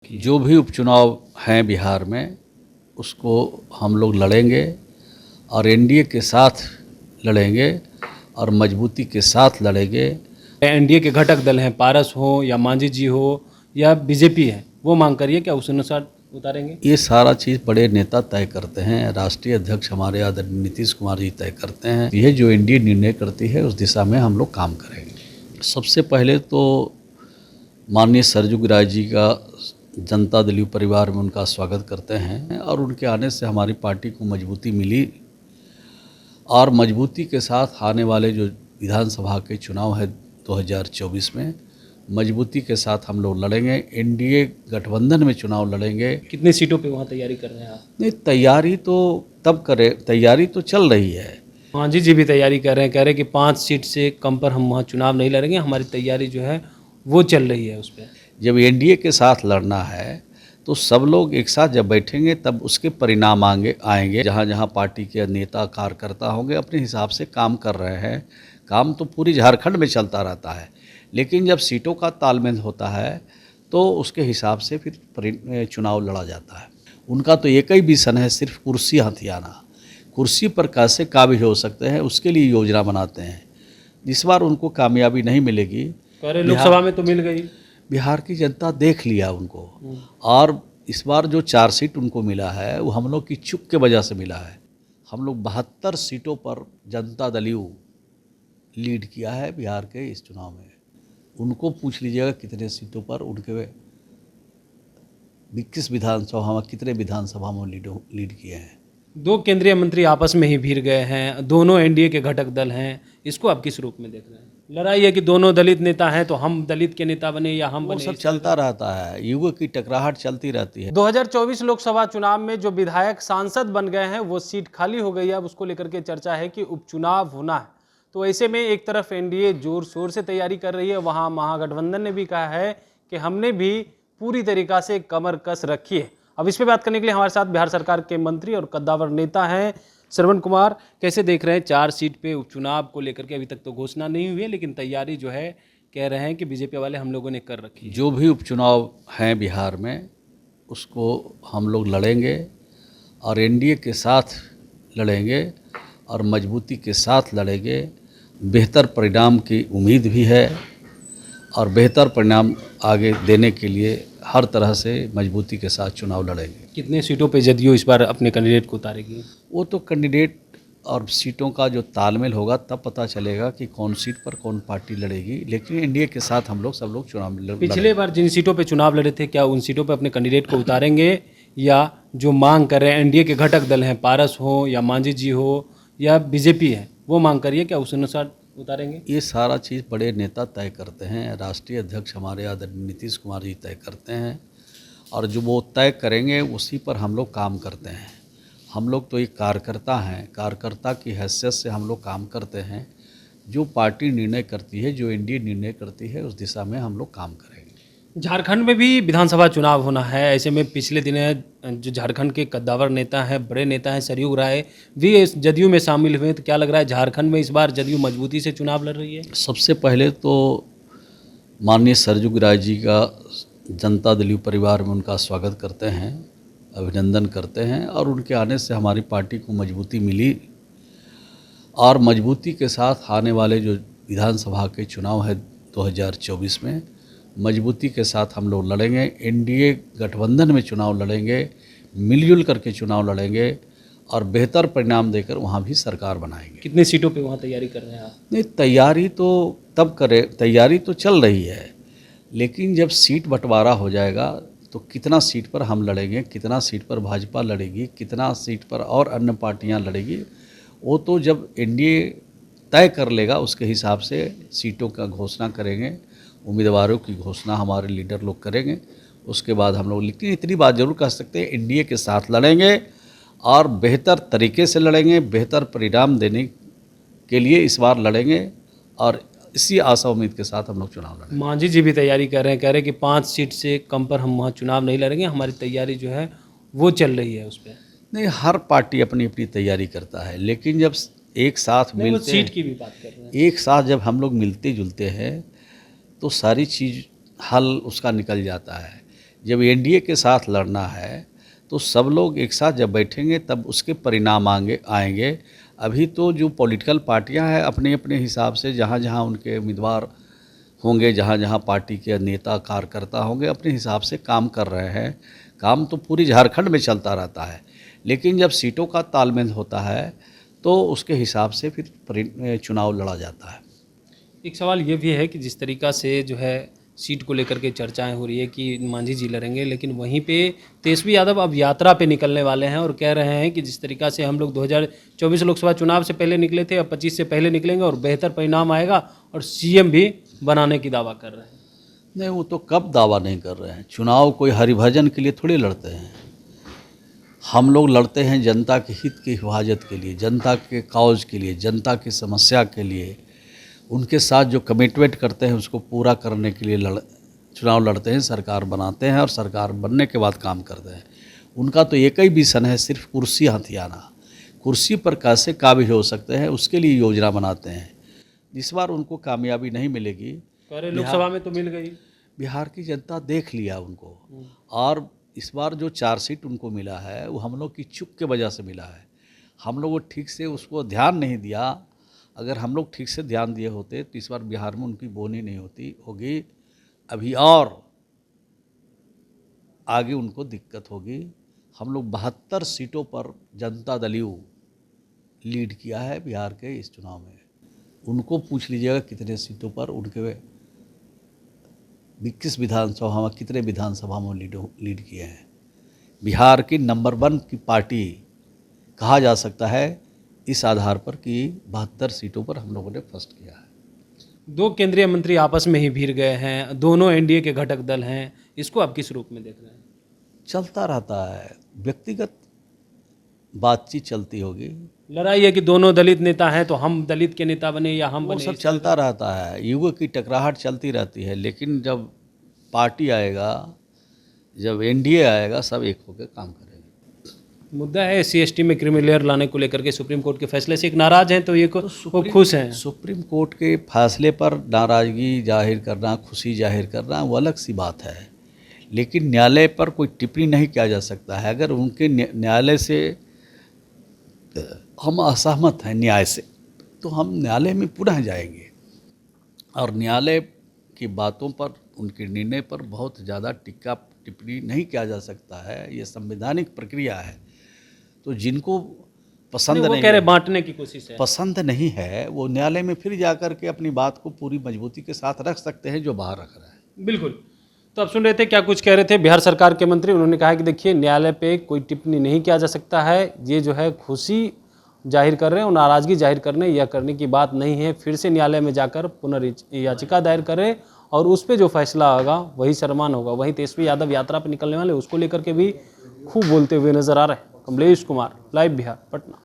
रखी है? जो भी उपचुनाव हैं बिहार में उसको हम लोग लड़ेंगे और एनडीए के साथ लड़ेंगे और मजबूती के साथ लड़ेंगे। एनडीए के घटक दल हैं, पारस हो या मांझी जी हो या बीजेपी है, वो मांग करिए, क्या उस अनुसार उतारेंगे? ये सारा चीज़ बड़े नेता तय करते हैं। राष्ट्रीय अध्यक्ष हमारे आदरणीय नीतीश कुमार जी तय करते हैं। यह जो एनडीए निर्णय करती है उस दिशा में हम लोग काम करेंगे। सबसे पहले तो माननीय सरजू राय जी का जनता दल परिवार में उनका स्वागत करते हैं और उनके आने से हमारी पार्टी को मजबूती मिली और मजबूती के साथ आने वाले जो विधानसभा के चुनाव है 2024 में मजबूती के साथ हम लोग लड़ेंगे। एनडीए गठबंधन में चुनाव लड़ेंगे। कितनी सीटों पे वहाँ तैयारी कर रहे हैं आप? नहीं, तैयारी तो तब करें, तैयारी तो चल रही है। मांझी जी भी तैयारी कर रहे हैं, कह रहे हैं कि 5 सीट से कम पर हम वहाँ चुनाव नहीं लड़ेंगे, हमारी तैयारी जो है वो चल रही है उस पर। जब एनडीए के साथ लड़ना है तो सब लोग एक साथ जब बैठेंगे तब उसके परिणाम आएंगे। जहाँ जहाँ पार्टी के नेता कार्यकर्ता होंगे अपने हिसाब से काम कर रहे हैं। काम तो पूरी झारखंड में चलता रहता है, लेकिन जब सीटों का तालमेल होता है तो उसके हिसाब से फिर चुनाव लड़ा जाता है। उनका तो एक ही विजन है, सिर्फ कुर्सी हथियाना। कुर्सी पर कैसे काबिज हो सकते हैं उसके लिए योजना बनाते हैं। इस बार उनको कामयाबी नहीं मिलेगी। कह रहे लोकसभा में तो मिल गई। बिहार की जनता देख लिया उनको, और इस बार जो 4 सीट उनको मिला है वो हम लोग की चुप के वजह से मिला है। हम लोग 72 सीटों पर जनता दल लीड किया है बिहार के इस चुनाव में। उनको पूछ लीजिएगा कितने सीटों पर उनके 21 विधानसभा में कितने विधानसभा में लीड किए हैं। 2 केंद्रीय मंत्री आपस में ही भिड़ गए हैं, दोनों एनडीए के घटक दल हैं, इसको आप किस रूप में देख रहे हैं? लड़ाई है कि दोनों दलित नेता हैं तो हम दलित के नेता बने या हम वो बने, सब चलता रहता है। युगों की टकराहट चलती रहती है। 2024 लोकसभा चुनाव में जो विधायक सांसद बन गए हैं वो सीट खाली हो गई है। अब उसको लेकर के चर्चा है कि उपचुनाव होना है। तो ऐसे में एक तरफ एनडीए जोर शोर से तैयारी कर रही है, वहाँ महागठबंधन ने भी कहा है कि हमने भी पूरी तरीक़ा से कमर कस रखी है। अब इस पर बात करने के लिए हमारे साथ बिहार सरकार के मंत्री और कद्दावर नेता हैं श्रवण कुमार। कैसे देख रहे हैं 4 सीट पे उपचुनाव को लेकर के? अभी तक तो घोषणा नहीं हुई है, लेकिन तैयारी जो है कह रहे हैं कि बीजेपी वाले हम लोगों ने कर रखी है। जो भी उपचुनाव हैं बिहार में उसको हम लोग लड़ेंगे और एनडीए के साथ लड़ेंगे और मजबूती के साथ लड़ेंगे। बेहतर परिणाम की उम्मीद भी है और बेहतर परिणाम आगे देने के लिए हर तरह से मजबूती के साथ चुनाव लड़ेंगे। कितने सीटों पे जदयू इस बार अपने कैंडिडेट को उतारेगी? वो तो कैंडिडेट और सीटों का जो तालमेल होगा तब पता चलेगा कि कौन सीट पर कौन पार्टी लड़ेगी, लेकिन एनडीए के साथ हम लोग सब लोग चुनाव लड़ेंगे। पिछले बार जिन सीटों पे चुनाव लड़े थे, क्या उन सीटों पे अपने कैंडिडेट को उतारेंगे या जो मांग कर रहे हैं एनडीए के घटक दल हैं, पारस हो या मांझी जी हो या बीजेपी है, वो मांग करिए, क्या उस अनुसार उतारेंगे? ये सारा चीज़ बड़े नेता तय करते हैं। राष्ट्रीय अध्यक्ष हमारे आदरणीय नीतीश कुमार जी तय करते हैं और जो वो तय करेंगे उसी पर हम लोग काम करते हैं। हम लोग तो एक कार्यकर्ता हैं, कार्यकर्ता की हैसियत से हम लोग काम करते हैं। जो पार्टी निर्णय करती है, जो एनडीए निर्णय करती है उस दिशा में हम लोग काम करेंगे। झारखंड में भी विधानसभा चुनाव होना है। ऐसे में पिछले दिन जो झारखंड के कद्दावर नेता हैं, बड़े नेता हैं सरयू राय भी इस जदयू में शामिल हुए। तो क्या लग रहा है झारखंड में इस बार जदयू मजबूती से चुनाव लड़ रही है? सबसे पहले तो माननीय सरजू राय जी का जनता दल परिवार में उनका स्वागत करते हैं, अभिनंदन करते हैं और उनके आने से हमारी पार्टी को मजबूती मिली और मजबूती के साथ आने वाले जो विधानसभा के चुनाव है 2024 में मजबूती के साथ हम लोग लड़ेंगे। एनडीए गठबंधन में चुनाव लड़ेंगे, मिलजुल करके चुनाव लड़ेंगे और बेहतर परिणाम देकर वहाँ भी सरकार बनाएंगे। कितने सीटों पे वहाँ तैयारी कर रहे हैं आप? नहीं, तैयारी तो तब करें, तैयारी तो चल रही है, लेकिन जब सीट बंटवारा हो जाएगा तो कितना सीट पर हम लड़ेंगे, कितना सीट पर भाजपा लड़ेगी, कितना सीट पर और अन्य पार्टियां लड़ेगी, वो तो जब एनडीए तय कर लेगा उसके हिसाब से सीटों का घोषणा करेंगे। उम्मीदवारों की घोषणा हमारे लीडर लोग करेंगे, उसके बाद हम लोग। लेकिन इतनी बात जरूर कह सकते हैं, एनडीए के साथ लड़ेंगे और बेहतर तरीके से लड़ेंगे, बेहतर परिणाम देने के लिए इस बार लड़ेंगे और इसी आशा उम्मीद के साथ हम लोग चुनाव लड़ेंगे। मांझी जी भी तैयारी कर रहे हैं, कह रहे हैं कि 5 सीट से कम पर हम वहाँ चुनाव नहीं लड़ेंगे, हमारी तैयारी जो है वो चल रही है उस पर। नहीं, हर पार्टी अपनी अपनी तैयारी करता है, लेकिन जब एक साथ मिलते सीट की भी बात कर रहे हैं, एक साथ जब हम लोग मिलते जुलते हैं तो सारी चीज़ हल उसका निकल जाता है। जब एनडीए के साथ लड़ना है तो सब लोग एक साथ जब बैठेंगे तब उसके परिणाम आएंगे। अभी तो जो पॉलिटिकल पार्टियां हैं अपने अपने हिसाब से जहां जहां उनके उम्मीदवार होंगे, जहां जहां पार्टी के नेता कार्यकर्ता होंगे, अपने हिसाब से काम कर रहे हैं। काम तो पूरी झारखंड में चलता रहता है, लेकिन जब सीटों का तालमेल होता है तो उसके हिसाब से फिर चुनाव लड़ा जाता है। एक सवाल ये भी है कि जिस तरीक़ा से जो है सीट को लेकर के चर्चाएं हो रही है कि मांझी जी लड़ेंगे, लेकिन वहीं पे तेजस्वी यादव अब यात्रा पे निकलने वाले हैं और कह रहे हैं कि जिस तरीक़ा से हम लोग 2024 लोकसभा चुनाव से पहले निकले थे, अब 25 से पहले निकलेंगे और बेहतर परिणाम आएगा और सीएम भी बनाने की दावा कर रहे हैं। नहीं, वो तो कब दावा नहीं कर रहे हैं। चुनाव कोई हरिभजन के लिए थोड़ी लड़ते हैं। हम लोग लड़ते हैं जनता के हित की हिफाजत के लिए, जनता के काउज के लिए, जनता की समस्या के लिए। उनके साथ जो कमिटमेंट करते हैं उसको पूरा करने के लिए चुनाव लड़ते हैं, सरकार बनाते हैं और सरकार बनने के बाद काम करते हैं। उनका तो एक ही मिशन है, सिर्फ कुर्सी हथियाना। कुर्सी पर कैसे काबिज हो सकते हैं उसके लिए योजना बनाते हैं। इस बार उनको कामयाबी नहीं मिलेगी। लोकसभा में तो मिल गई, बिहार की जनता देख लिया उनको। और इस बार जो 4 सीट उनको मिला है वो हम लोग की चूक के वजह से मिला है। हम लोग ठीक से उसको ध्यान नहीं दिया। अगर हम लोग ठीक से ध्यान दिए होते तो इस बार बिहार में उनकी बोनी नहीं होगी। अभी और आगे उनको दिक्कत होगी। हम लोग 72 सीटों पर जनता दल यू लीड किया है बिहार के इस चुनाव में। उनको पूछ लीजिएगा कितने सीटों पर उनके 21 विधानसभा में कितने विधानसभा में लीड किए हैं। बिहार की नंबर 1 की पार्टी कहा जा सकता है इस आधार पर कि 72 सीटों पर हम लोगों ने फर्स्ट किया है। 2 केंद्रीय मंत्री आपस में ही भिड़ गए हैं, दोनों एनडीए के घटक दल हैं, इसको आप किस रूप में देख रहे हैं? चलता रहता है, व्यक्तिगत बातचीत चलती होगी। लड़ाई है कि दोनों दलित नेता हैं तो हम दलित के नेता बने या हम वो बने, सब चलता रहता है। युगों की टकराहट चलती रहती है, लेकिन जब पार्टी आएगा, जब एनडीए आएगा, सब एक होकर काम करेंगे। मुद्दा है SC/ST में क्रीमी लेयर लाने को लेकर के सुप्रीम कोर्ट के फैसले से एक नाराज हैं तो ये वो खुश हैं। सुप्रीम कोर्ट के फैसले पर नाराज़गी जाहिर करना, खुशी जाहिर करना वो अलग सी बात है, लेकिन न्यायालय पर कोई टिप्पणी नहीं किया जा सकता है। अगर उनके न्यायालय से हम असहमत हैं न्याय से, तो हम न्यायालय में पुनः जाएंगे और न्यायालय की बातों पर, उनके निर्णय पर बहुत ज़्यादा टिक्का टिप्पणी नहीं किया जा सकता है। ये संवैधानिक प्रक्रिया है। तो जिनको पसंद नहीं, कह रहे बांटने की कोशिश है, पसंद नहीं है, वो न्यायालय में फिर जाकर के अपनी बात को पूरी मजबूती के साथ रख सकते हैं जो बाहर रख रहा है। बिल्कुल। तो आप सुन रहे थे क्या कुछ कह रहे थे बिहार सरकार के मंत्री। उन्होंने कहा कि देखिए न्यायालय पे कोई टिप्पणी नहीं किया जा सकता है, ये जो है खुशी जाहिर कर रहे हैं और नाराज़गी जाहिर करने की बात नहीं है। फिर से न्यायालय में जाकर पुनर्याचिका दायर करें और उस पर जो फैसला होगा वही सम्मान होगा। वहीं तेजस्वी यादव यात्रा पर निकलने वाले उसको लेकर के भी खूब बोलते हुए नजर आ रहे हैं। कमलेश कुमार, लाइव बिहार, पटना।